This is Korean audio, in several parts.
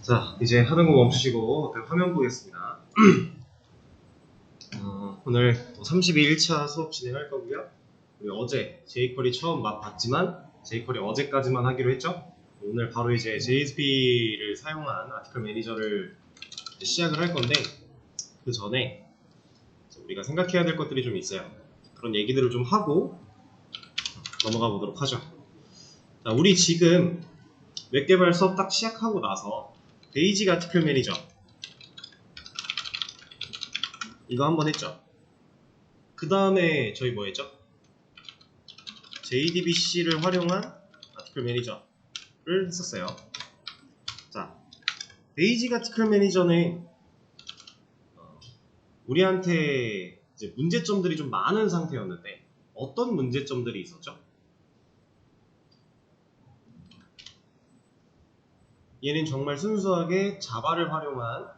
자, 이제 하는 거 멈추시고 화면 보겠습니다. 오늘 32일차 수업 진행할 거고요. 우리 어제 jQuery 처음 맛봤지만 jQuery 어제까지만 하기로 했죠. 오늘 바로 이제 JSP를 사용한 아티클 매니저를 시작을 할 건데, 그 전에 우리가 생각해야 될 것들이 좀 있어요. 그런 얘기들을 좀 하고 넘어가 보도록 하죠. 자, 우리 지금 웹 개발 수업 딱 시작하고 나서 베이직 아티클 매니저 이거 한번 했죠. 그 다음에 저희 뭐 했죠? JDBC를 활용한 아티클 매니저를 했었어요. 자, 베이직 아티클 매니저는 우리한테 이제 문제점들이 좀 많은 상태였는데 어떤 문제점들이 있었죠? 얘는 정말 순수하게 자바를 활용한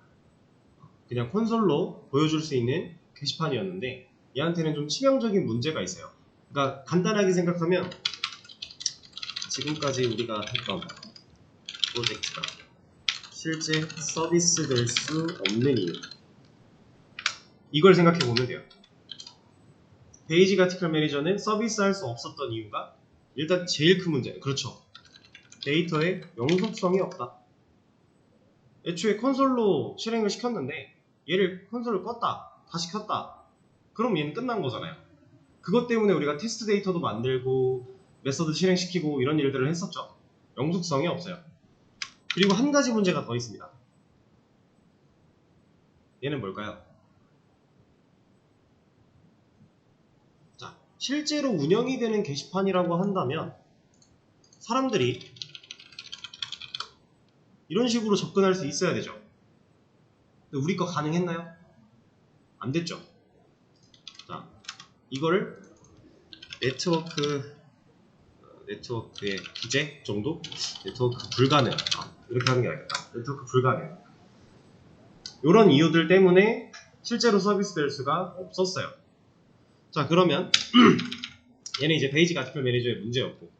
그냥 콘솔로 보여줄 수 있는 게시판이었는데 얘한테는 좀 치명적인 문제가 있어요. 그러니까 간단하게 생각하면 지금까지 우리가 했던 프로젝트가 실제 서비스 될 수 없는 이유, 이걸 생각해 보면 돼요. 베이직 아티클 매니저는 서비스 할 수 없었던 이유가 일단 제일 큰 문제, 그렇죠. 데이터에 영속성이 없다. 애초에 콘솔로 실행을 시켰는데 얘를 콘솔을 껐다 다시 켰다 그럼 얘는 끝난 거잖아요. 그것 때문에 우리가 테스트 데이터도 만들고 메서드 실행시키고 이런 일들을 했었죠. 영속성이 없어요. 그리고 한 가지 문제가 더 있습니다. 얘는 뭘까요? 자, 실제로 운영이 되는 게시판이라고 한다면 사람들이 이런 식으로 접근할 수 있어야 되죠. 근데 우리 거 가능했나요? 안 됐죠. 자, 이거를 네트워크의 기재 정도? 네트워크 불가능. 이렇게 하는 게 아니겠다. 네트워크 불가능. 이런 이유들 때문에 실제로 서비스 될 수가 없었어요. 자, 그러면 얘는 이제 베이직 아티클 매니저의 문제였고,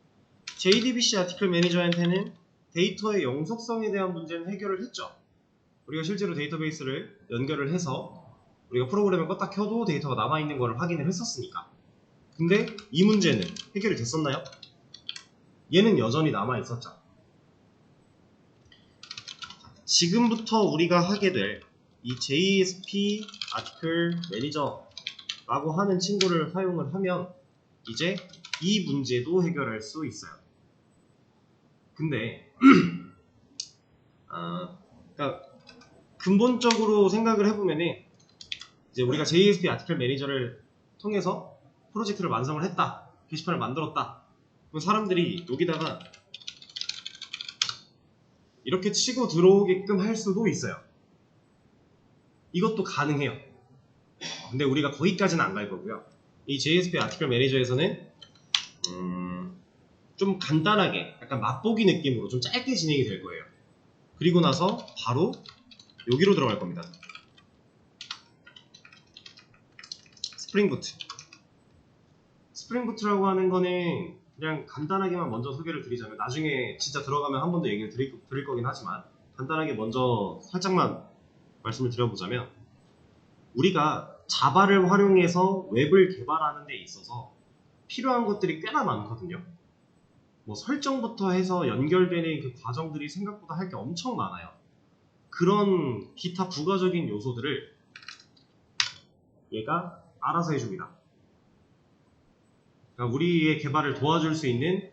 JDBC 아티클 매니저한테는 데이터의 영속성에 대한 문제는 해결을 했죠. 우리가 실제로 데이터베이스를 연결을 해서 우리가 프로그램을 껐다 켜도 데이터가 남아있는 것을 확인을 했었으니까. 근데 이 문제는 해결이 됐었나요? 얘는 여전히 남아있었죠. 지금부터 우리가 하게 될 이 JSP 아티클 매니저라고 하는 친구를 사용을 하면 이제 이 문제도 해결할 수 있어요. 근데 그러니까 근본적으로 생각을 해보면은 이제 우리가 JSP 아티클 매니저를 통해서 프로젝트를 완성을 했다, 게시판을 만들었다. 그럼 사람들이 여기다가 이렇게 치고 들어오게끔 할 수도 있어요. 이것도 가능해요. 근데 우리가 거기까지는 안 갈 거고요. 이 JSP 아티클 매니저에서는 좀 간단하게 약간 맛보기 느낌으로 좀 짧게 진행이 될 거예요. 그리고 나서 바로 여기로 들어갈 겁니다. 스프링부트라고 하는 거는 그냥 간단하게만 먼저 소개를 드리자면, 나중에 진짜 들어가면 한 번 더 얘기를 드릴 거긴 하지만 간단하게 먼저 살짝만 말씀을 드려보자면, 우리가 자바를 활용해서 웹을 개발하는 데 있어서 필요한 것들이 꽤나 많거든요. 뭐 설정부터 해서 연결되는 그 과정들이 생각보다 할 게 엄청 많아요. 그런 기타 부가적인 요소들을 얘가 알아서 해줍니다. 그러니까 우리의 개발을 도와줄 수 있는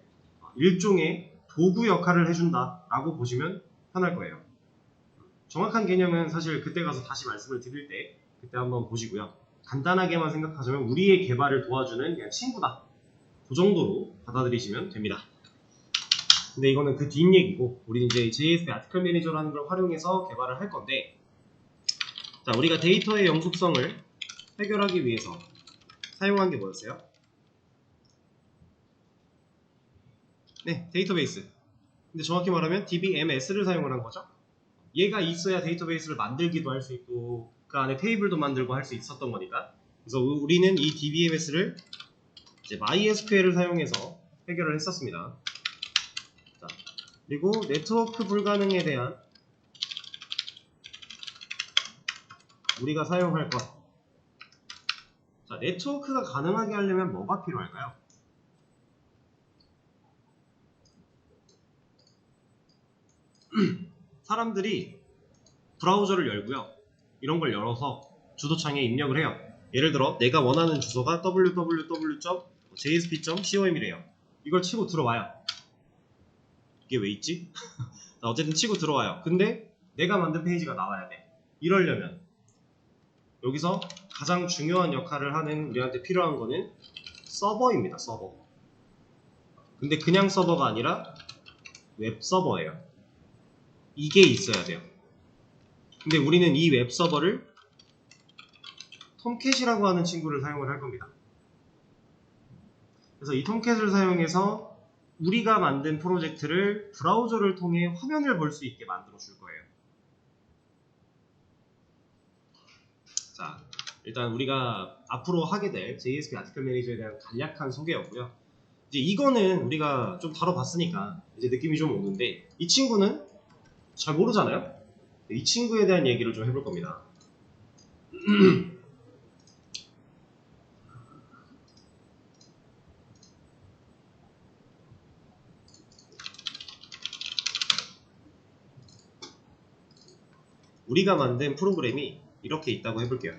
일종의 도구 역할을 해준다 라고 보시면 편할 거예요. 정확한 개념은 사실 그때 가서 다시 말씀을 드릴 때 그때 한번 보시고요. 간단하게만 생각하자면 우리의 개발을 도와주는 그냥 친구다, 그 정도로 받아들이시면 됩니다. 근데 이거는 그 뒷얘기고, 우리는 이제 JSP 아티클 매니저라는 걸 활용해서 개발을 할 건데, 자, 우리가 데이터의 영속성을 해결하기 위해서 사용한 게 뭐였어요? 네, 데이터베이스. 근데 정확히 말하면 DBMS를 사용을 한 거죠. 얘가 있어야 데이터베이스를 만들기도 할 수 있고 그 안에 테이블도 만들고 할 수 있었던 거니까. 그래서 우리는 이 DBMS를 이제 MySQL을 사용해서 해결을 했었습니다. 자, 그리고 네트워크 불가능에 대한 우리가 사용할 것. 자, 네트워크가 가능하게 하려면 뭐가 필요할까요? 사람들이 브라우저를 열고요. 이런 걸 열어서 주소창에 입력을 해요. 예를 들어 내가 원하는 주소가 www.jsp.com이래요. 이걸 치고 들어와요. 이게 왜 있지? 어쨌든 치고 들어와요. 근데 내가 만든 페이지가 나와야 돼. 이러려면 여기서 가장 중요한 역할을 하는 우리한테 필요한 거는 서버입니다. 서버. 근데 그냥 서버가 아니라 웹 서버예요. 이게 있어야 돼요. 근데 우리는 이 웹 서버를 톰캣이라고 하는 친구를 사용을 할 겁니다. 그래서 이 톰캣을 사용해서 우리가 만든 프로젝트를 브라우저를 통해 화면을 볼 수 있게 만들어 줄 거예요. 자, 일단 우리가 앞으로 하게 될 JSP 아티클 매니저에 대한 간략한 소개였고요. 이제 이거는 우리가 좀 다뤄봤으니까 이제 느낌이 좀 오는데, 이 친구는 잘 모르잖아요. 이 친구에 대한 얘기를 좀 해볼 겁니다. 우리가 만든 프로그램이 이렇게 있다고 해볼게요.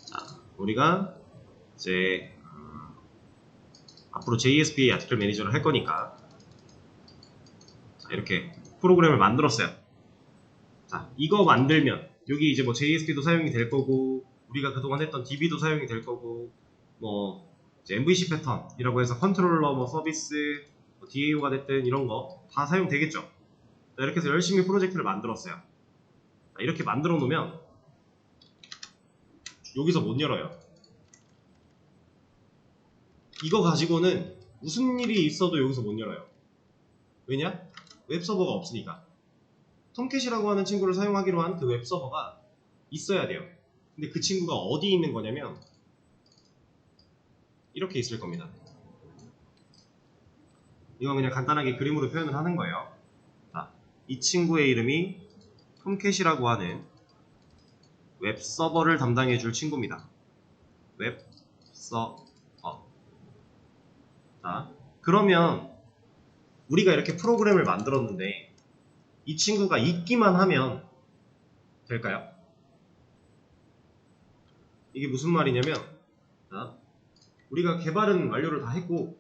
자, 우리가 이제 앞으로 JSP 아티클 매니저를 할 거니까 자, 이렇게 프로그램을 만들었어요. 자, 이거 만들면 여기 이제 뭐 JSP도 사용이 될 거고, 우리가 그동안 했던 DB도 사용이 될 거고, 뭐 이제 MVC 패턴이라고 해서 컨트롤러 뭐 서비스 뭐 DAO가 됐든 이런 거 다 사용되겠죠. 자, 이렇게 해서 열심히 프로젝트를 만들었어요. 자, 이렇게 만들어 놓으면 여기서 못 열어요. 이거 가지고는 무슨 일이 있어도 여기서 못 열어요. 왜냐? 웹서버가 없으니까. 톰캣이라고 하는 친구를 사용하기로 한 그 웹서버가 있어야 돼요. 근데 그 친구가 어디 있는 거냐면 이렇게 있을 겁니다. 이건 그냥 간단하게 그림으로 표현을 하는 거예요. 자, 이 친구의 이름이 톰캣이라고 하는 웹서버를 담당해 줄 친구입니다. 웹서버. 자, 그러면 우리가 이렇게 프로그램을 만들었는데 이 친구가 있기만 하면 될까요? 이게 무슨 말이냐면, 자, 우리가 개발은 완료를 다 했고,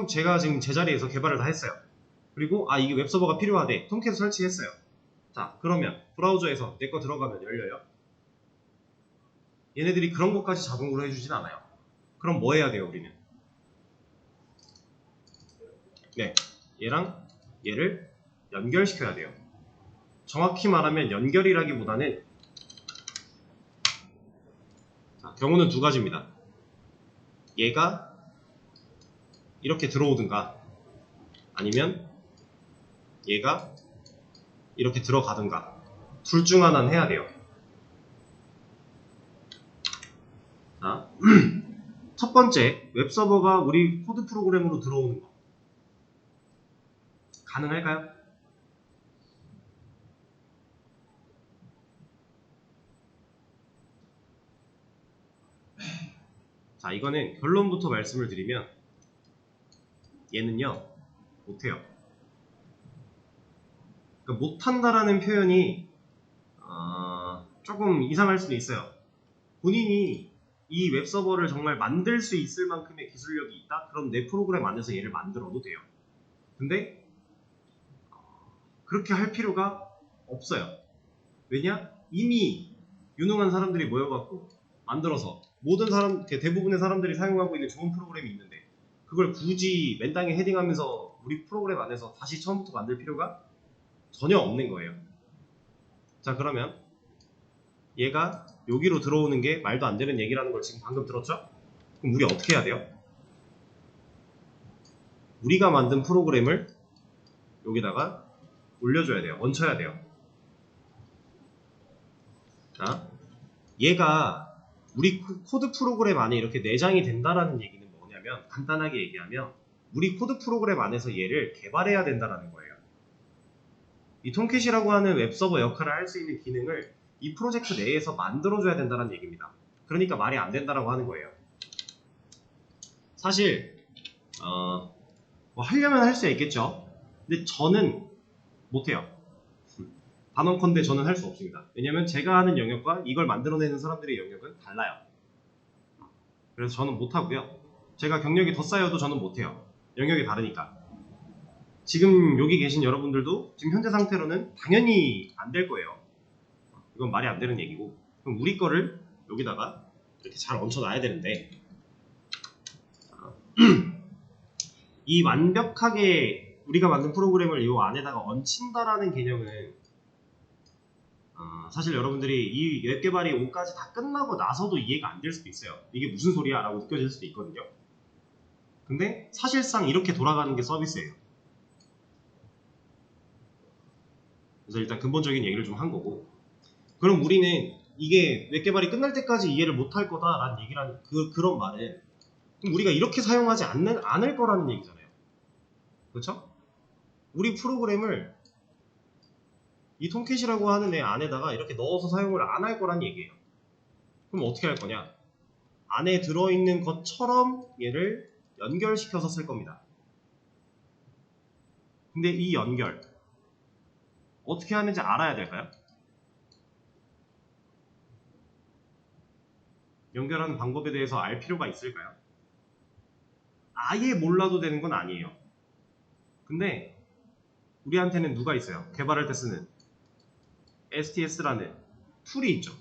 제가 지금 제자리에서 개발을 다 했어요. 그리고 이게 웹서버가 필요하대. 톰캣 설치했어요. 자, 그러면 브라우저에서 내 거 들어가면 열려요? 얘네들이 그런 것까지 자동으로 해주진 않아요. 그럼 뭐 해야 돼요, 우리는? 네, 얘랑 얘를 연결시켜야 돼요. 정확히 말하면 연결이라기보다는, 자, 경우는 두 가지입니다. 얘가 이렇게 들어오든가 아니면 얘가 이렇게 들어가든가 둘 중 하나는 해야 돼요. 자, 첫 번째, 웹서버가 우리 코드 프로그램으로 들어오는 거 가능할까요? 자, 이거는 결론부터 말씀을 드리면 얘는요 못해요. 그러니까 못한다라는 표현이 조금 이상할 수도 있어요. 본인이 이 웹서버를 정말 만들 수 있을 만큼의 기술력이 있다? 그럼 내 프로그램 안에서 얘를 만들어도 돼요. 근데 그렇게 할 필요가 없어요. 왜냐? 이미 유능한 사람들이 모여갖고 만들어서 대부분의 사람들이 사용하고 있는 좋은 프로그램이 있는데 그걸 굳이 맨땅에 헤딩하면서 우리 프로그램 안에서 다시 처음부터 만들 필요가 전혀 없는 거예요. 자, 그러면 얘가 여기로 들어오는 게 말도 안 되는 얘기라는 걸 지금 방금 들었죠? 그럼 우리 어떻게 해야 돼요? 우리가 만든 프로그램을 여기다가 올려줘야 돼요. 얹혀야 돼요. 자, 얘가 우리 코드 프로그램 안에 이렇게 내장이 된다라는 얘기는 뭐냐면, 간단하게 얘기하면 우리 코드 프로그램 안에서 얘를 개발해야 된다라는 거예요. 이 톰캣이라고 하는 웹서버 역할을 할 수 있는 기능을 이 프로젝트 내에서 만들어줘야 된다는 얘기입니다. 그러니까 말이 안 된다라고 하는 거예요. 사실 뭐 하려면 할 수 있겠죠. 근데 저는 못해요. 단언컨대 저는 할 수 없습니다. 왜냐면 제가 하는 영역과 이걸 만들어내는 사람들의 영역은 달라요. 그래서 저는 못하고요. 제가 경력이 더 쌓여도 저는 못해요. 영역이 다르니까. 지금 여기 계신 여러분들도 지금 현재 상태로는 당연히 안 될 거예요. 이건 말이 안 되는 얘기고. 그럼 우리 거를 여기다가 이렇게 잘 얹혀놔야 되는데 이 완벽하게 우리가 만든 프로그램을 이 안에다가 얹힌다라는 개념은 사실 여러분들이 이 웹 개발이 5까지 다 끝나고 나서도 이해가 안 될 수도 있어요. 이게 무슨 소리야? 라고 느껴질 수도 있거든요. 근데 사실상 이렇게 돌아가는 게 서비스예요. 그래서 일단 근본적인 얘기를 좀 한 거고, 그럼 우리는 이게 웹 개발이 끝날 때까지 이해를 못할 거다라는 얘기라는 그런 말은 그럼 우리가 이렇게 사용하지 않을 거라는 얘기잖아요. 그렇죠? 우리 프로그램을 이 톰캣이라고 하는 애 안에다가 이렇게 넣어서 사용을 안 할 거란 얘기예요. 그럼 어떻게 할 거냐? 안에 들어있는 것처럼 얘를 연결시켜서 쓸 겁니다. 근데 이 연결 어떻게 하는지 알아야 될까요? 연결하는 방법에 대해서 알 필요가 있을까요? 아예 몰라도 되는 건 아니에요. 근데 우리한테는 누가 있어요? 개발할 때 쓰는 STS라는 툴이 있죠.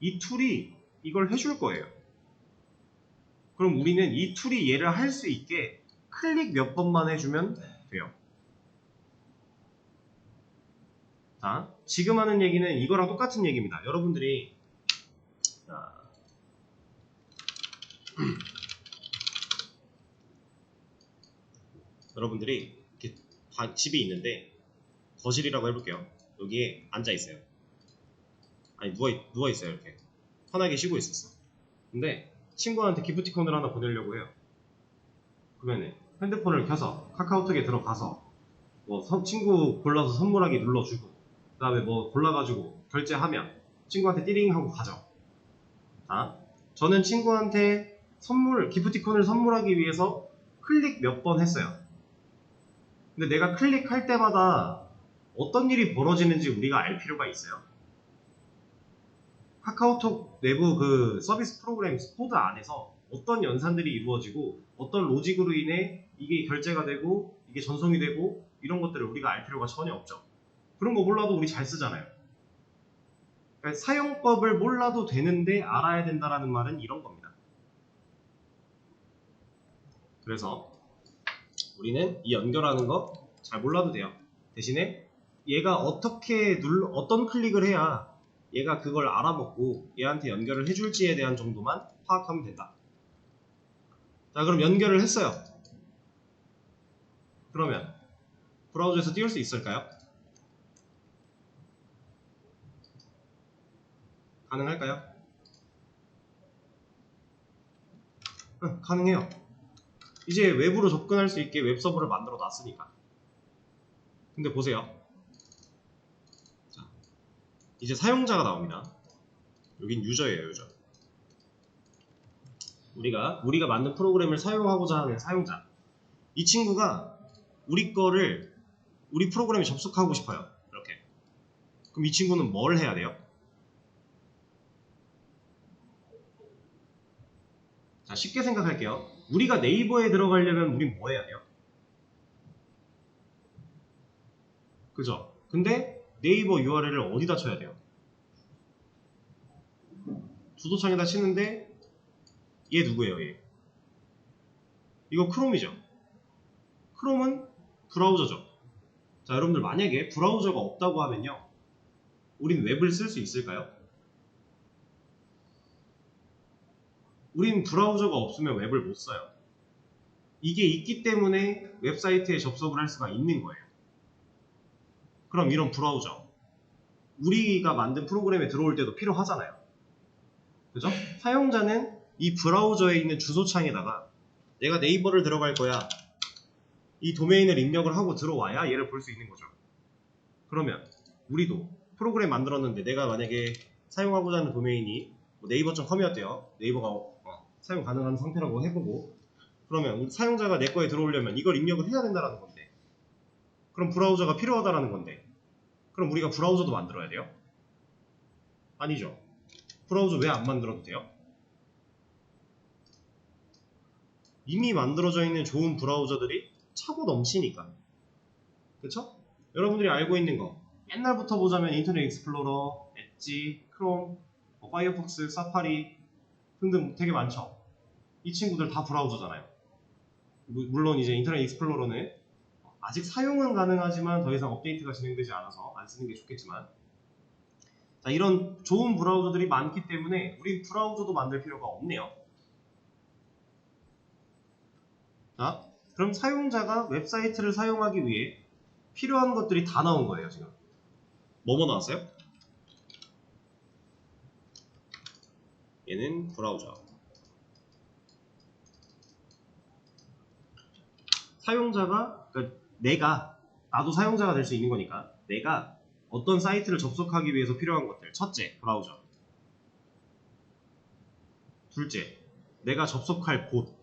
이 툴이 이걸 해줄 거예요. 그럼 우리는 이 툴이 얘를 할 수 있게 클릭 몇 번만 해주면 돼요. 자, 지금 하는 얘기는 이거랑 똑같은 얘기입니다. 여러분들이 이렇게 집이 있는데 거실이라고 해볼게요. 여기에 앉아 있어요. 아니 누워 있어요. 이렇게 편하게 쉬고 있었어. 근데 친구한테 기프티콘을 하나 보내려고 해요. 그러면 핸드폰을 켜서 카카오톡에 들어가서 뭐 친구 골라서 선물하기 눌러주고 그 다음에 뭐 골라가지고 결제하면 친구한테 띠링 하고 가죠. 자, 저는 친구한테 기프티콘을 선물하기 위해서 클릭 몇 번 했어요. 근데 내가 클릭할 때마다 어떤 일이 벌어지는지 우리가 알 필요가 있어요. 카카오톡 내부 그 서비스 프로그램 코드 안에서 어떤 연산들이 이루어지고 어떤 로직으로 인해 이게 결제가 되고 이게 전송이 되고 이런 것들을 우리가 알 필요가 전혀 없죠. 그런 거 몰라도 우리 잘 쓰잖아요. 그러니까 사용법을 몰라도 되는데 알아야 된다라는 말은 이런 겁니다. 그래서 우리는 이 연결하는 거 잘 몰라도 돼요. 대신에 얘가 어떤 클릭을 해야 얘가 그걸 알아먹고 얘한테 연결을 해줄지에 대한 정도만 파악하면 된다. 자, 그럼 연결을 했어요. 그러면 브라우저에서 띄울 수 있을까요? 가능할까요? 응, 가능해요. 이제 외부로 접근할 수 있게 웹서버를 만들어 놨으니까. 근데 보세요. 자, 이제 사용자가 나옵니다. 여긴 유저예요, 유저. 우리가 만든 프로그램을 사용하고자 하는 사용자. 이 친구가 우리 프로그램에 접속하고 싶어요. 이렇게. 그럼 이 친구는 뭘 해야 돼요? 자, 쉽게 생각할게요. 우리가 네이버에 들어가려면 우린 뭐 해야 돼요? 그죠? 근데 네이버 URL을 어디다 쳐야 돼요? 주소창에다 치는데 얘 누구예요, 얘? 이거 크롬이죠. 크롬은 브라우저죠. 자, 여러분들 만약에 브라우저가 없다고 하면요, 우린 웹을 쓸 수 있을까요? 우린 브라우저가 없으면 웹을 못 써요. 이게 있기 때문에 웹사이트에 접속을 할 수가 있는 거예요. 그럼 이런 브라우저, 우리가 만든 프로그램에 들어올 때도 필요하잖아요. 그죠? 사용자는 이 브라우저에 있는 주소창에다가 내가 네이버를 들어갈 거야, 이 도메인을 입력을 하고 들어와야 얘를 볼 수 있는 거죠. 그러면 우리도 프로그램 만들었는데 내가 만약에 사용하고자 하는 도메인이 뭐 네이버.com이었대요. 네이버가 사용 가능한 상태라고 해보고, 그러면 사용자가 내 거에 들어오려면 이걸 입력을 해야 된다라는 건데, 그럼 브라우저가 필요하다라는 건데, 그럼 우리가 브라우저도 만들어야 돼요? 아니죠. 브라우저 왜 안 만들어도 돼요? 이미 만들어져 있는 좋은 브라우저들이 차고 넘치니까. 그쵸? 여러분들이 알고 있는 거 옛날부터 보자면 인터넷 익스플로러, 엣지, 크롬, 파이어폭스, 사파리 등등 되게 많죠. 이 친구들 다 브라우저잖아요. 물론 이제 인터넷 익스플로러는 아직 사용은 가능하지만 더 이상 업데이트가 진행되지 않아서 안 쓰는 게 좋겠지만, 자, 이런 좋은 브라우저들이 많기 때문에 우리 브라우저도 만들 필요가 없네요. 자, 그럼 사용자가 웹사이트를 사용하기 위해 필요한 것들이 다 나온 거예요. 지금 뭐뭐 나왔어요? 얘는 브라우저. 사용자가, 그러니까 나도 사용자가 될 수 있는 거니까 내가 어떤 사이트를 접속하기 위해서 필요한 것들. 첫째, 브라우저. 둘째, 내가 접속할 곳,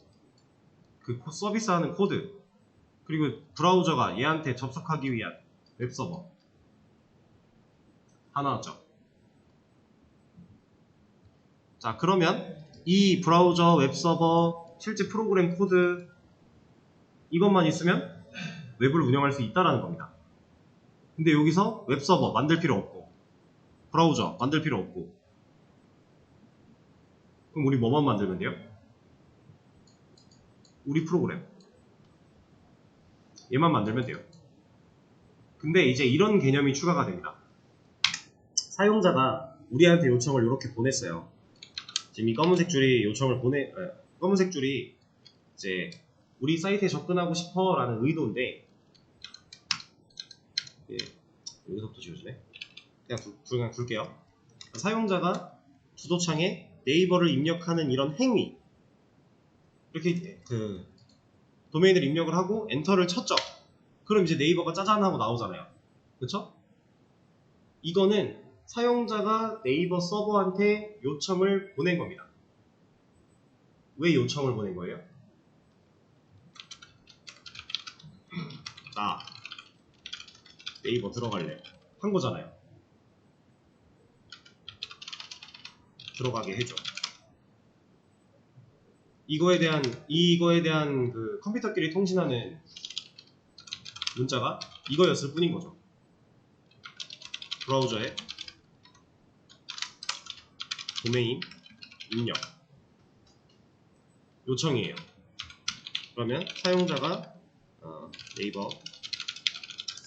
그 서비스하는 코드, 그리고 브라우저가 얘한테 접속하기 위한 웹서버. 다 나왔죠? 자, 그러면 이 브라우저, 웹서버, 실제 프로그램 코드 이것만 있으면 웹을 운영할 수 있다는 겁니다. 근데 여기서 웹서버 만들 필요 없고, 브라우저 만들 필요 없고, 그럼 우리 뭐만 만들면 돼요? 우리 프로그램 얘만 만들면 돼요. 근데 이제 이런 개념이 추가가 됩니다. 사용자가 우리한테 요청을 이렇게 보냈어요. 지금 이 검은색 줄이 요청을 검은색 줄이 이제 우리 사이트에 접근하고 싶어 라는 의도인데, 예, 여기서부터 지워지네. 그냥 둘게요. 사용자가 주소창에 네이버를 입력하는 이런 행위, 이렇게 도메인을 입력을 하고 엔터를 쳤죠. 그럼 이제 네이버가 짜잔 하고 나오잖아요. 그쵸? 이거는 사용자가 네이버 서버한테 요청을 보낸 겁니다. 왜 요청을 보낸 거예요? 나 네이버 들어갈래 한 거잖아요. 들어가게 해줘. 이거에 대한 그 컴퓨터끼리 통신하는 문자가 이거였을 뿐인 거죠. 브라우저에 도메인 입력 요청이에요. 그러면 사용자가 네이버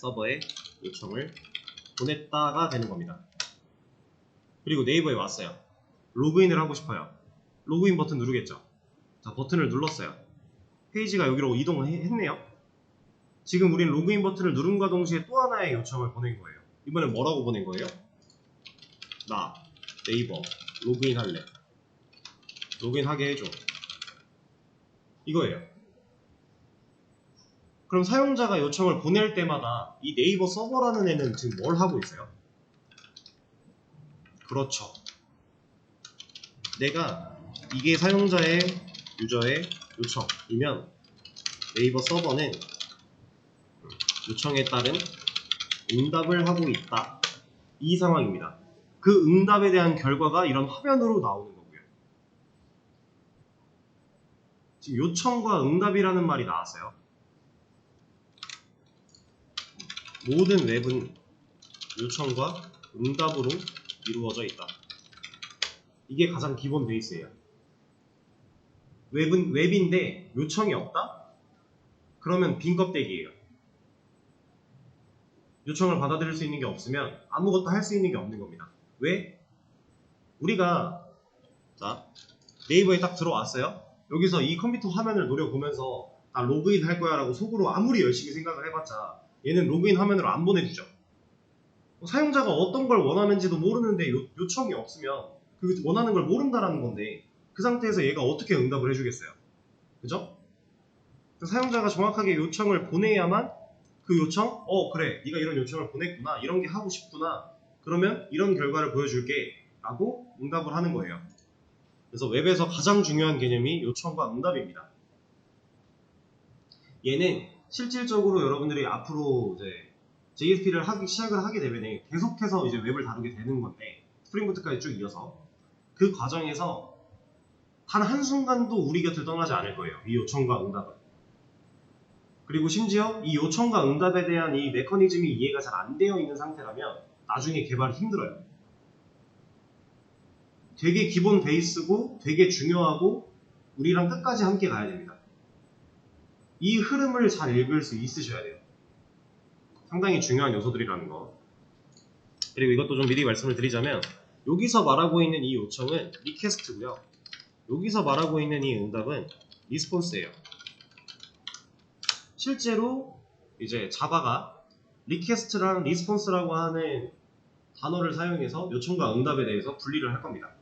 서버에 요청을 보냈다가 되는 겁니다. 그리고 네이버에 왔어요. 로그인을 하고 싶어요. 로그인 버튼 누르겠죠. 자, 버튼을 눌렀어요. 페이지가 여기로 이동을 했네요. 지금 우린 로그인 버튼을 누른과 동시에 또 하나의 요청을 보낸 거예요. 이번엔 뭐라고 보낸 거예요? 나 네이버 로그인 할래. 로그인하게 해줘. 이거예요. 그럼 사용자가 요청을 보낼 때마다 이 네이버 서버라는 애는 지금 뭘 하고 있어요? 그렇죠. 내가 이게 사용자의 유저의 요청이면 네이버 서버는 요청에 따른 응답을 하고 있다. 이 상황입니다. 그 응답에 대한 결과가 이런 화면으로 나오는 거고요. 지금 요청과 응답이라는 말이 나왔어요. 모든 웹은 요청과 응답으로 이루어져 있다. 이게 가장 기본 베이스예요. 웹은 웹인데 요청이 없다? 그러면 빈 껍데기예요. 요청을 받아들일 수 있는 게 없으면 아무것도 할 수 있는 게 없는 겁니다. 왜? 우리가 자, 네이버에 딱 들어왔어요. 여기서 이 컴퓨터 화면을 노려보면서 나 로그인 할 거야 라고 속으로 아무리 열심히 생각을 해봤자 얘는 로그인 화면으로 안 보내주죠. 사용자가 어떤 걸 원하는지도 모르는데 요청이 없으면 그 원하는 걸 모른다라는 건데, 그 상태에서 얘가 어떻게 응답을 해주겠어요? 그죠? 사용자가 정확하게 요청을 보내야만 그 요청, 그래 네가 이런 요청을 보냈구나, 이런 게 하고 싶구나, 그러면 이런 결과를 보여줄게 라고 응답을 하는 거예요. 그래서 웹에서 가장 중요한 개념이 요청과 응답입니다. 얘는 실질적으로 여러분들이 앞으로 이제 JSP를 시작을 하게 되면 계속해서 이제 웹을 다루게 되는 건데, 스프링부트까지 쭉 이어서 그 과정에서 단 한순간도 우리 곁을 떠나지 않을 거예요. 이 요청과 응답은. 그리고 심지어 이 요청과 응답에 대한 이 메커니즘이 이해가 잘 안 되어 있는 상태라면 나중에 개발이 힘들어요. 되게 기본 베이스고 되게 중요하고 우리랑 끝까지 함께 가야 됩니다. 이 흐름을 잘 읽을 수 있으셔야 돼요. 상당히 중요한 요소들이라는 거. 그리고 이것도 좀 미리 말씀을 드리자면, 여기서 말하고 있는 이 요청은 리퀘스트고요. 여기서 말하고 있는 이 응답은 리스폰스예요. 실제로 이제 자바가 리퀘스트랑 리스폰스라고 하는 단어를 사용해서 요청과 응답에 대해서 분리를 할 겁니다.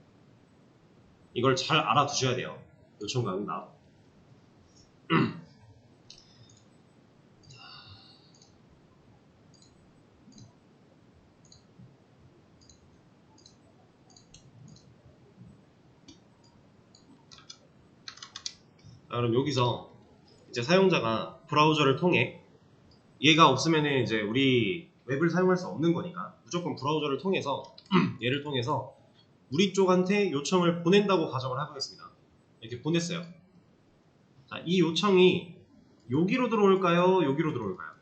이걸 잘 알아두셔야 돼요. 요청과 응답. 자, 그럼 여기서 이제 사용자가 브라우저를 통해, 얘가 없으면은 이제 우리 웹을 사용할 수 없는 거니까 무조건 브라우저를 통해서 얘를 통해서 우리 쪽한테 요청을 보낸다고 가정을 해보겠습니다. 이렇게 보냈어요. 자, 이 요청이 여기로 들어올까요? 여기로 들어올까요?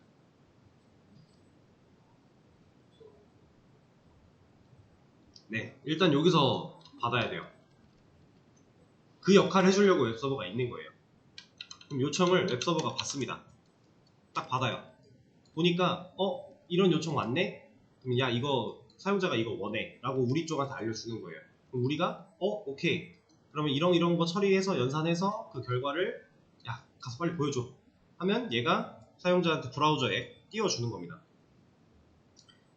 네, 일단 여기서 받아야 돼요. 그 역할을 해주려고 웹서버가 있는 거예요. 그럼 요청을 웹서버가 받습니다. 딱 받아요. 보니까 이런 요청 왔네? 그럼 야, 이거 사용자가 이거 원해 라고 우리 쪽한테 알려주는 거예요. 그럼 우리가 오케이, 그러면 이런 거 처리해서 연산해서 그 결과를 야, 가서 빨리 보여줘 하면 얘가 사용자한테 브라우저에 띄워주는 겁니다.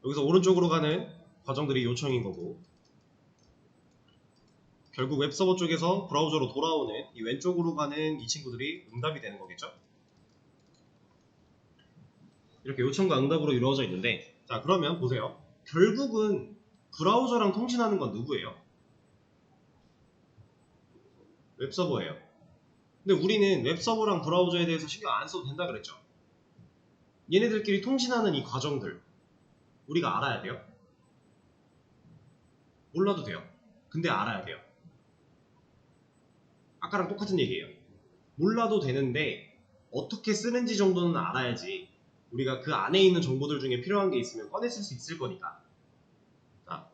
여기서 오른쪽으로 가는 과정들이 요청인 거고, 결국 웹서버 쪽에서 브라우저로 돌아오는 이 왼쪽으로 가는 이 친구들이 응답이 되는 거겠죠? 이렇게 요청과 응답으로 이루어져 있는데, 자, 그러면 보세요. 결국은 브라우저랑 통신하는 건 누구예요? 웹서버예요. 근데 우리는 웹서버랑 브라우저에 대해서 신경 안 써도 된다 그랬죠? 얘네들끼리 통신하는 이 과정들 우리가 알아야 돼요? 몰라도 돼요. 근데 알아야 돼요. 아까랑 똑같은 얘기예요. 몰라도 되는데 어떻게 쓰는지 정도는 알아야지 우리가 그 안에 있는 정보들 중에 필요한 게 있으면 꺼냈을 수 있을 거니까. 자,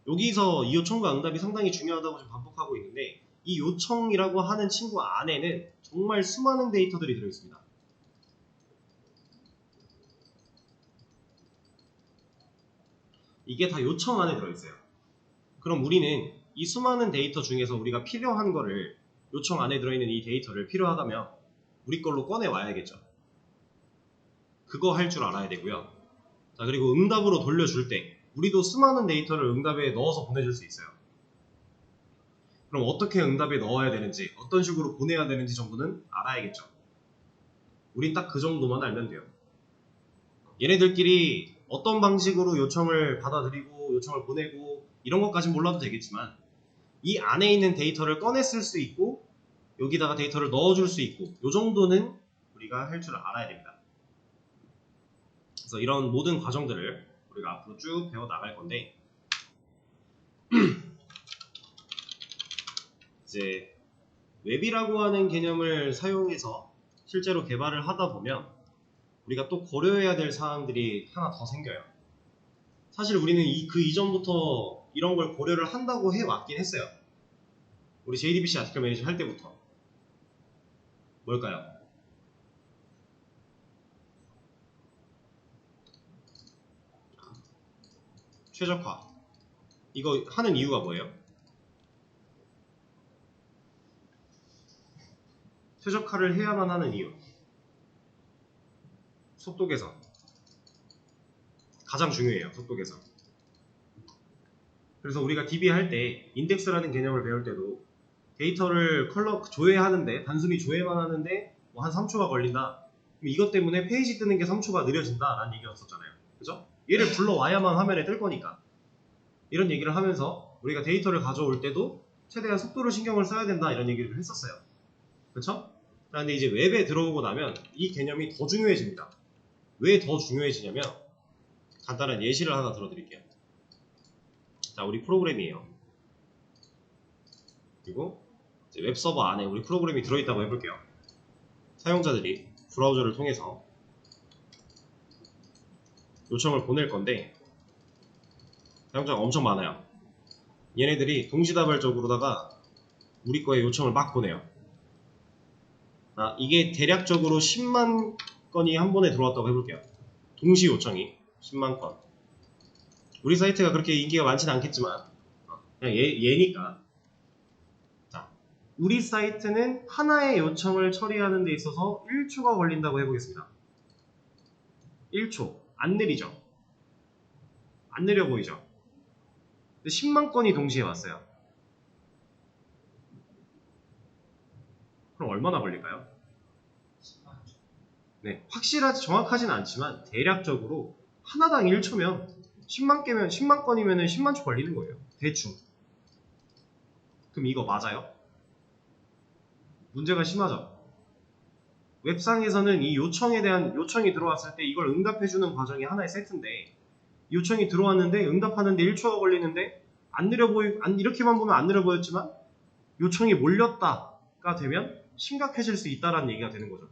여기서 이 요청과 응답이 상당히 중요하다고 좀 반복하고 있는데, 이 요청이라고 하는 친구 안에는 정말 수많은 데이터들이 들어있습니다. 이게 다 요청 안에 들어있어요. 그럼 우리는 이 수많은 데이터 중에서 우리가 필요한 거를, 요청 안에 들어있는 이 데이터를 필요하다면 우리 걸로 꺼내 와야겠죠. 그거 할 줄 알아야 되고요. 자, 그리고 응답으로 돌려줄 때 우리도 수많은 데이터를 응답에 넣어서 보내줄 수 있어요. 그럼 어떻게 응답에 넣어야 되는지, 어떤 식으로 보내야 되는지 정도는 알아야겠죠. 우린 딱 그 정도만 알면 돼요. 얘네들끼리 어떤 방식으로 요청을 받아들이고 요청을 보내고 이런 것까진 몰라도 되겠지만, 이 안에 있는 데이터를 꺼내 쓸 수 있고 여기다가 데이터를 넣어줄 수 있고, 이 정도는 우리가 할 줄 알아야 됩니다. 그래서 이런 모든 과정들을 우리가 앞으로 쭉 배워 나갈 건데, 이제 웹이라고 하는 개념을 사용해서 실제로 개발을 하다 보면 우리가 또 고려해야 될 사항들이 하나 더 생겨요. 사실 우리는 그 이전부터 이런 걸 고려를 한다고 해왔긴 했어요. 우리 JDBC 아티클 매니저 할 때부터. 뭘까요? 최적화. 이거 하는 이유가 뭐예요? 최적화를 해야만 하는 이유. 속도 개선. 가장 중요해요. 속도 개선. 그래서 우리가 DB 할 때 인덱스라는 개념을 배울 때도 데이터를 조회하는데, 단순히 조회만 하는데 뭐 한 3초가 걸린다. 그럼 이것 때문에 페이지 뜨는 게 3초가 느려진다 라는 얘기였었잖아요. 그죠? 얘를 불러와야만 화면에 뜰 거니까. 이런 얘기를 하면서 우리가 데이터를 가져올 때도 최대한 속도를 신경을 써야 된다 이런 얘기를 했었어요. 그렇죠? 그런데 이제 웹에 들어오고 나면 이 개념이 더 중요해집니다. 왜 더 중요해지냐면 간단한 예시를 하나 들어드릴게요. 자, 우리 프로그램이에요. 그리고 이제 웹 서버 안에 우리 프로그램이 들어있다고 해볼게요. 사용자들이 브라우저를 통해서 요청을 보낼 건데 사용자가 엄청 많아요. 얘네들이 동시다발적으로다가 우리 거에 요청을 막 보내요. 이게 대략적으로 10만 건이 한 번에 들어왔다고 해볼게요. 동시 요청이 10만 건. 우리 사이트가 그렇게 인기가 많지는 않겠지만 그냥 얘니까. 자, 우리 사이트는 하나의 요청을 처리하는 데 있어서 1초가 걸린다고 해보겠습니다. 1초. 안 느리죠? 안 느려 보이죠? 근데 10만 건이 동시에 왔어요. 그럼 얼마나 걸릴까요? 네, 확실하지 정확하진 않지만 대략적으로 하나당 1초면 10만 건이면 10만 초 걸리는 거예요. 대충. 그럼 이거 맞아요? 문제가 심하죠? 웹상에서는 이 요청에 대한 요청이 들어왔을 때 이걸 응답해주는 과정이 하나의 세트인데 요청이 들어왔는데 응답하는데 1초가 걸리는데 이렇게만 보면 안 느려 보였지만 요청이 몰렸다가 되면 심각해질 수 있다는 얘기가 되는 거죠.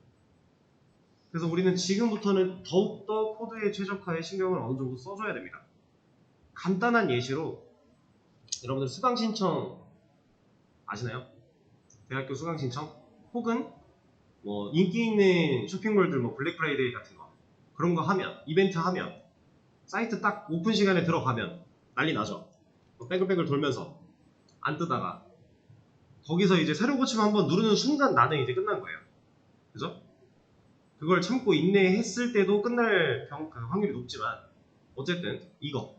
그래서 우리는 지금부터는 더욱더 코드의 최적화에 신경을 어느 정도 써줘야 됩니다. 간단한 예시로 여러분들 수강 신청 아시나요? 대학교 수강 신청 혹은 뭐 인기 있는 쇼핑몰들 뭐 블랙 프라이데이 같은 거 그런 거 하면 이벤트 하면 사이트 딱 오픈 시간에 들어가면 난리 나죠. 뺑글뺑글 돌면서 안 뜨다가 거기서 이제 새로 고침 한번 누르는 순간 나는 이제 끝난 거예요. 그죠? 그걸 참고 인내했을 때도 끝날 확률이 높지만 어쨌든 이거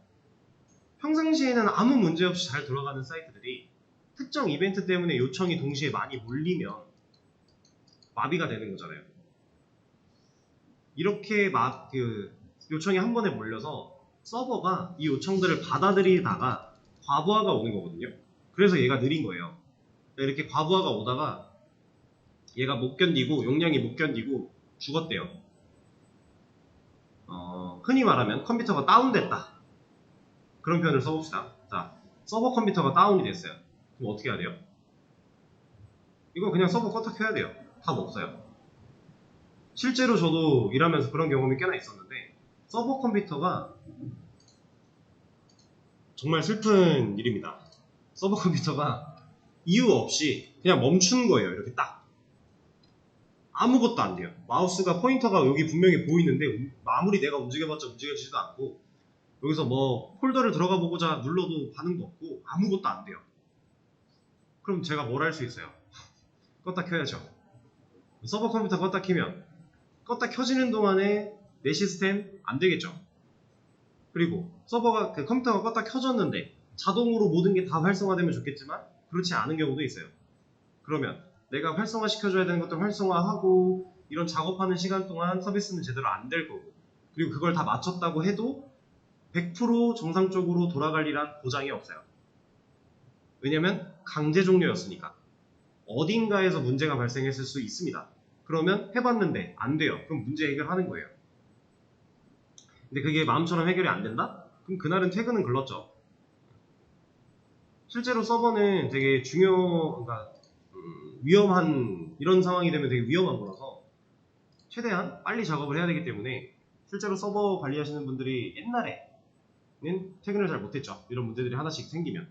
평상시에는 아무 문제 없이 잘 돌아가는 사이트들이 특정 이벤트 때문에 요청이 동시에 많이 몰리면 마비가 되는 거잖아요. 이렇게 요청이 한 번에 몰려서 서버가 이 요청들을 받아들이다가 과부하가 오는 거거든요. 그래서 얘가 느린 거예요. 이렇게 과부하가 오다가 얘가 못 견디고 용량이 못 견디고 죽었대요. 흔히 말하면 컴퓨터가 다운됐다. 그런 표현을 써봅시다. 자, 서버 컴퓨터가 다운이 됐어요. 그럼 어떻게 해야 돼요? 이거 그냥 서버 껐다 켜야 돼요. 답 없어요. 실제로 저도 일하면서 그런 경험이 꽤나 있었는데 서버 컴퓨터가 정말 슬픈 일입니다. 서버 컴퓨터가 이유 없이 그냥 멈춘 거예요. 이렇게 딱. 아무것도 안 돼요. 마우스가 포인터가 여기 분명히 보이는데 아무리 내가 움직여봤자 움직여지지도 않고 여기서 뭐 폴더를 들어가 보고자 눌러도 반응도 없고 아무것도 안 돼요. 그럼 제가 뭘 할 수 있어요? 껐다 켜야죠. 서버 컴퓨터 껐다 켜면 껐다 켜지는 동안에 내 시스템 안 되겠죠. 그리고 서버가 컴퓨터가 껐다 켜졌는데 자동으로 모든 게 다 활성화되면 좋겠지만 그렇지 않은 경우도 있어요. 그러면 내가 활성화 시켜줘야 되는 것들 활성화하고 이런 작업하는 시간 동안 서비스는 제대로 안 될 거고 그리고 그걸 다 맞췄다고 해도 100% 정상적으로 돌아갈 이란 보장이 없어요. 왜냐면 강제 종료였으니까. 어딘가에서 문제가 발생했을 수 있습니다. 그러면 해봤는데 안 돼요. 그럼 문제 해결하는 거예요. 근데 그게 마음처럼 해결이 안 된다? 그럼 그날은 퇴근은 글렀죠. 실제로 서버는 되게 그러니까 위험한 이런 상황이 되면 되게 위험한 거라서 최대한 빨리 작업을 해야 되기 때문에 실제로 서버 관리하시는 분들이 옛날에는 퇴근을 잘 못했죠. 이런 문제들이 하나씩 생기면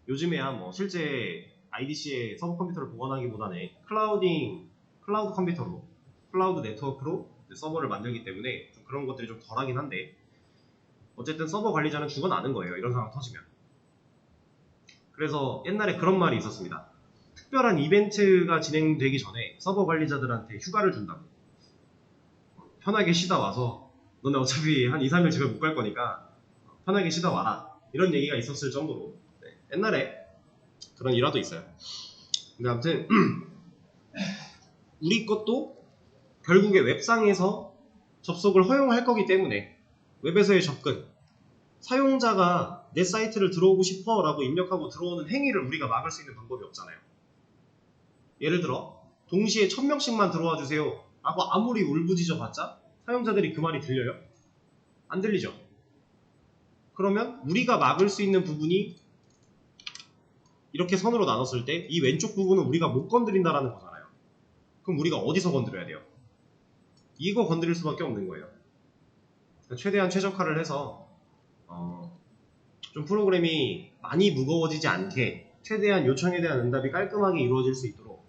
요즘에야 뭐 실제 IDC의 서버 컴퓨터를 보관하기보다는 클라우드 컴퓨터로 클라우드 네트워크로 서버를 만들기 때문에 좀 그런 것들이 좀 덜하긴 한데 어쨌든 서버 관리자는 죽어나는 거예요. 이런 상황 터지면. 그래서 옛날에 그런 말이 있었습니다. 특별한 이벤트가 진행되기 전에 서버 관리자들한테 휴가를 준다고. 편하게 쉬다 와서 너네 어차피 한 2, 3일 집에 못 갈 거니까 편하게 쉬다 와라. 이런 얘기가 있었을 정도로 옛날에 그런 일화도 있어요. 근데 아무튼 우리 것도 결국에 웹상에서 접속을 허용할 거기 때문에 웹에서의 접근 사용자가 내 사이트를 들어오고 싶어 라고 입력하고 들어오는 행위를 우리가 막을 수 있는 방법이 없잖아요. 예를 들어 동시에 1000명씩만 들어와 주세요 라고 아무리 울부짖어 봤자 사용자들이 그 말이 들려요? 안 들리죠? 그러면 우리가 막을 수 있는 부분이 이렇게 선으로 나눴을 때 이 왼쪽 부분은 우리가 못 건드린다라는 거잖아요. 그럼 우리가 어디서 건드려야 돼요? 이거 건드릴 수밖에 없는 거예요. 그러니까 최대한 최적화를 해서 좀 프로그램이 많이 무거워지지 않게 최대한 요청에 대한 응답이 깔끔하게 이루어질 수 있도록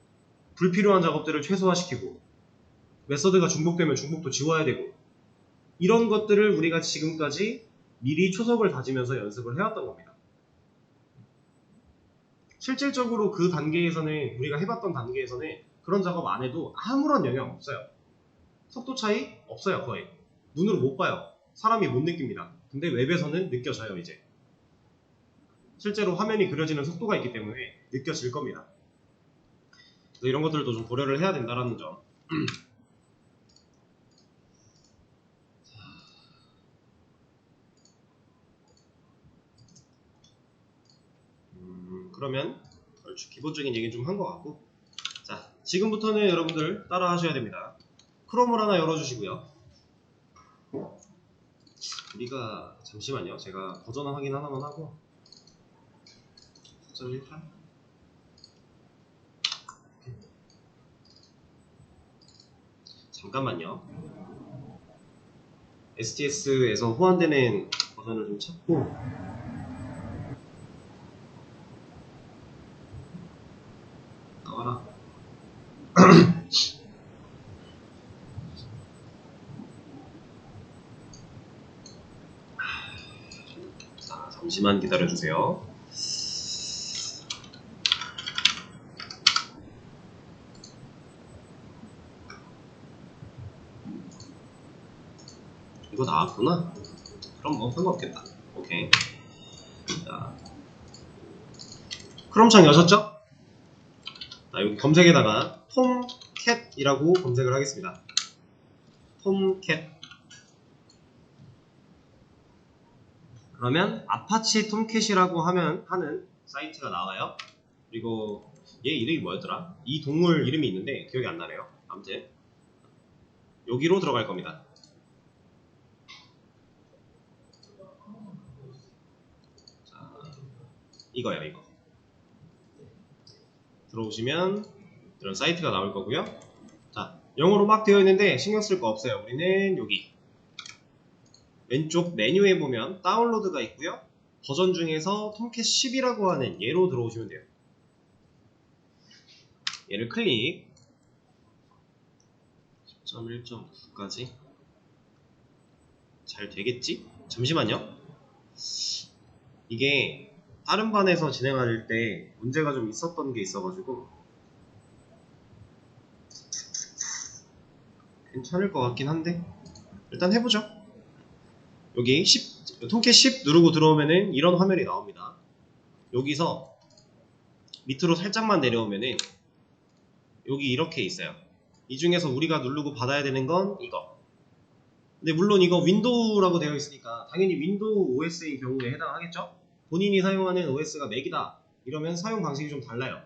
불필요한 작업들을 최소화시키고 메서드가 중복되면 중복도 지워야 되고 이런 것들을 우리가 지금까지 미리 초석을 다지면서 연습을 해왔던 겁니다. 실질적으로 그 단계에서는 우리가 해봤던 단계에서는 그런 작업 안 해도 아무런 영향 없어요. 속도 차이 없어요. 거의 눈으로 못 봐요. 사람이 못 느낍니다. 근데 웹에서는 느껴져요. 이제 실제로 화면이 그려지는 속도가 있기 때문에 느껴질 겁니다. 그래서 이런 것들도 좀 고려를 해야 된다는 점. 그러면 얼추 기본적인 얘기는 좀 한 것 같고, 자, 지금부터는 여러분들 따라 하셔야 됩니다. 크롬을 하나 열어주시고요. 우리가 잠시만요. 제가 버전 확인 하나만 하고 4.18 잠깐만요. STS에서 호환되는 버전을 좀 찾고 나와라. 자, 잠시만 기다려주세요. 이거 나왔구나. 그럼 뭐 상관없겠다. 오케이. 자, 크롬창 여셨죠? 자, 여기 검색에다가 톰캣이라고 검색을 하겠습니다. 톰캣. 그러면 아파치 톰캣이라고 하는 사이트가 나와요. 그리고 얘 이름이 뭐였더라? 이 동물 이름이 있는데 기억이 안 나네요. 아무튼 여기로 들어갈 겁니다. 자, 이거예요. 이거 들어오시면 이런 사이트가 나올 거고요. 자, 영어로 막 되어 있는데 신경 쓸 거 없어요. 우리는 여기 왼쪽 메뉴에 보면 다운로드가 있고요. 버전 중에서 톰캣 10이라고 하는 얘로 들어오시면 돼요. 얘를 클릭 10.1.9까지 잘 되겠지? 잠시만요. 이게 다른 반에서 진행할 때 문제가 좀 있었던 게 있어가지고 괜찮을 것 같긴 한데 일단 해보죠. 여기 10, 톰캣 10 누르고 들어오면은 이런 화면이 나옵니다. 여기서 밑으로 살짝만 내려오면은 여기 이렇게 있어요. 이 중에서 우리가 누르고 받아야 되는 건 이거. 근데 물론 이거 윈도우라고 되어 있으니까 당연히 윈도우 OS인 경우에 해당하겠죠? 본인이 사용하는 OS가 맥이다 이러면 사용 방식이 좀 달라요.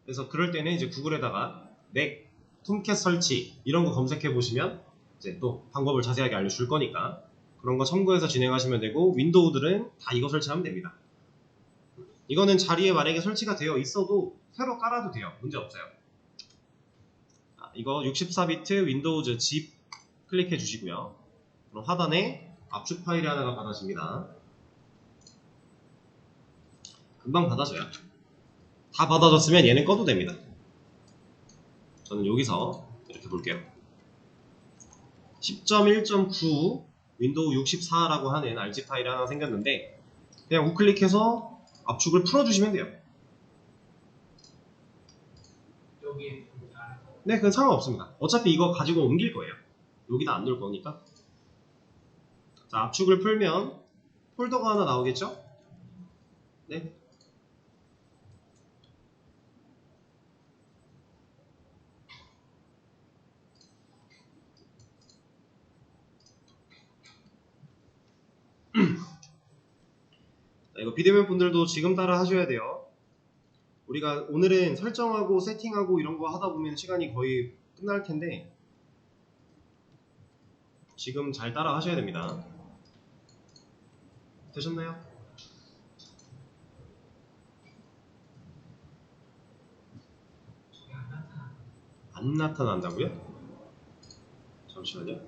그래서 그럴 때는 이제 구글에다가 맥 톰캣 설치 이런 거 검색해 보시면 이제 또 방법을 자세하게 알려줄 거니까 그런 거 참고해서 진행하시면 되고 윈도우들은 다 이거 설치하면 됩니다. 이거는 자리에 만약에 설치가 되어 있어도 새로 깔아도 돼요. 문제 없어요. 이거 64비트 윈도우즈 집 클릭해 주시고요. 그럼 하단에 압축 파일이 하나가 받아집니다. 금방 받아져요. 다 받아졌으면 얘는 꺼도 됩니다. 저는 여기서 이렇게 볼게요. 10.1.9 윈도우 64라고 하는 RG 파일이 하나 생겼는데 그냥 우클릭해서 압축을 풀어주시면 돼요. 네, 그건 상관없습니다. 어차피 이거 가지고 옮길 거예요. 여기다 안 놓을 거니까. 자, 압축을 풀면 폴더가 하나 나오겠죠? 네. 이거 비대면 분들도 지금 따라 하셔야 돼요. 우리가 오늘은 설정하고 세팅하고 이런 거 하다 보면 시간이 거의 끝날 텐데 지금 잘 따라 하셔야 됩니다. 되셨나요? 안 나타난다고요? 잠시만요.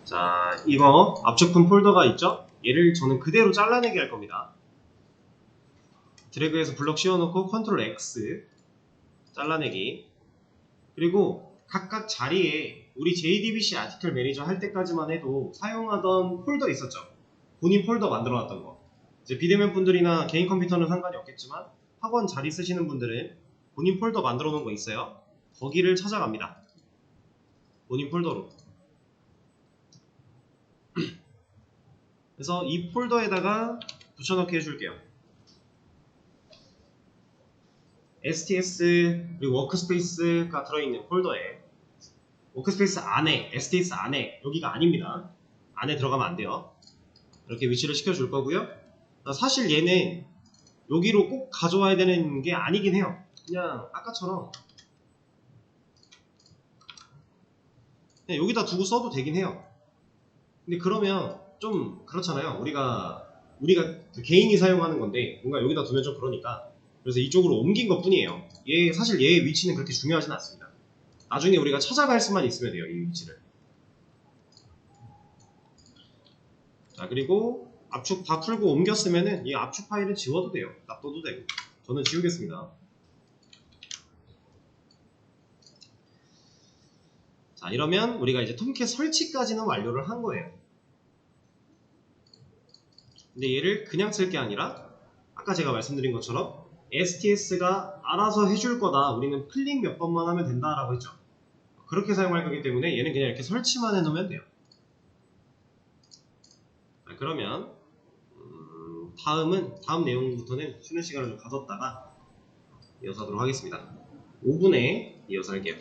자, 이거 압축품 폴더가 있죠? 얘를 저는 그대로 잘라내게 할 겁니다. 드래그해서 블럭 씌워놓고 컨트롤 X 잘라내기. 그리고 각각 자리에 우리 JDBC 아티클 매니저 할 때까지만 해도 사용하던 폴더 있었죠? 본인 폴더 만들어놨던 거. 이제 비대면 분들이나 개인 컴퓨터는 상관이 없겠지만 학원 자리 쓰시는 분들은 본인 폴더 만들어 놓은 거 있어요. 거기를 찾아갑니다. 본인 폴더로. 그래서 이 폴더에다가 붙여넣기 해줄게요. STS 그리고 워크스페이스가 들어있는 폴더에 워크스페이스 안에 STS 안에 여기가 아닙니다. 안에 들어가면 안 돼요. 이렇게 위치를 시켜줄 거고요. 사실 얘는 여기로 꼭 가져와야 되는 게 아니긴 해요. 그냥 아까처럼 그냥 여기다 두고 써도 되긴 해요. 근데 그러면 좀 그렇잖아요. 우리가 그 개인이 사용하는 건데 뭔가 여기다 두면 좀 그러니까 그래서 이쪽으로 옮긴 것 뿐이에요. 사실 얘의 위치는 그렇게 중요하진 않습니다. 나중에 우리가 찾아갈 수만 있으면 돼요. 이 위치를. 자, 그리고 압축 다 풀고 옮겼으면은 이 압축 파일은 지워도 돼요. 놔둬도 되고. 저는 지우겠습니다. 자, 이러면 우리가 이제 톰캣 설치까지는 완료를 한 거예요. 근데 얘를 그냥 쓸 게 아니라 아까 제가 말씀드린 것처럼 STS가 알아서 해줄 거다. 우리는 클릭 몇 번만 하면 된다라고 했죠. 그렇게 사용할 거기 때문에 얘는 그냥 이렇게 설치만 해놓으면 돼요. 자, 그러면 다음 내용부터는 쉬는 시간을 좀 가졌다가 이어서 하도록 하겠습니다. 5분에 이어서 할게요.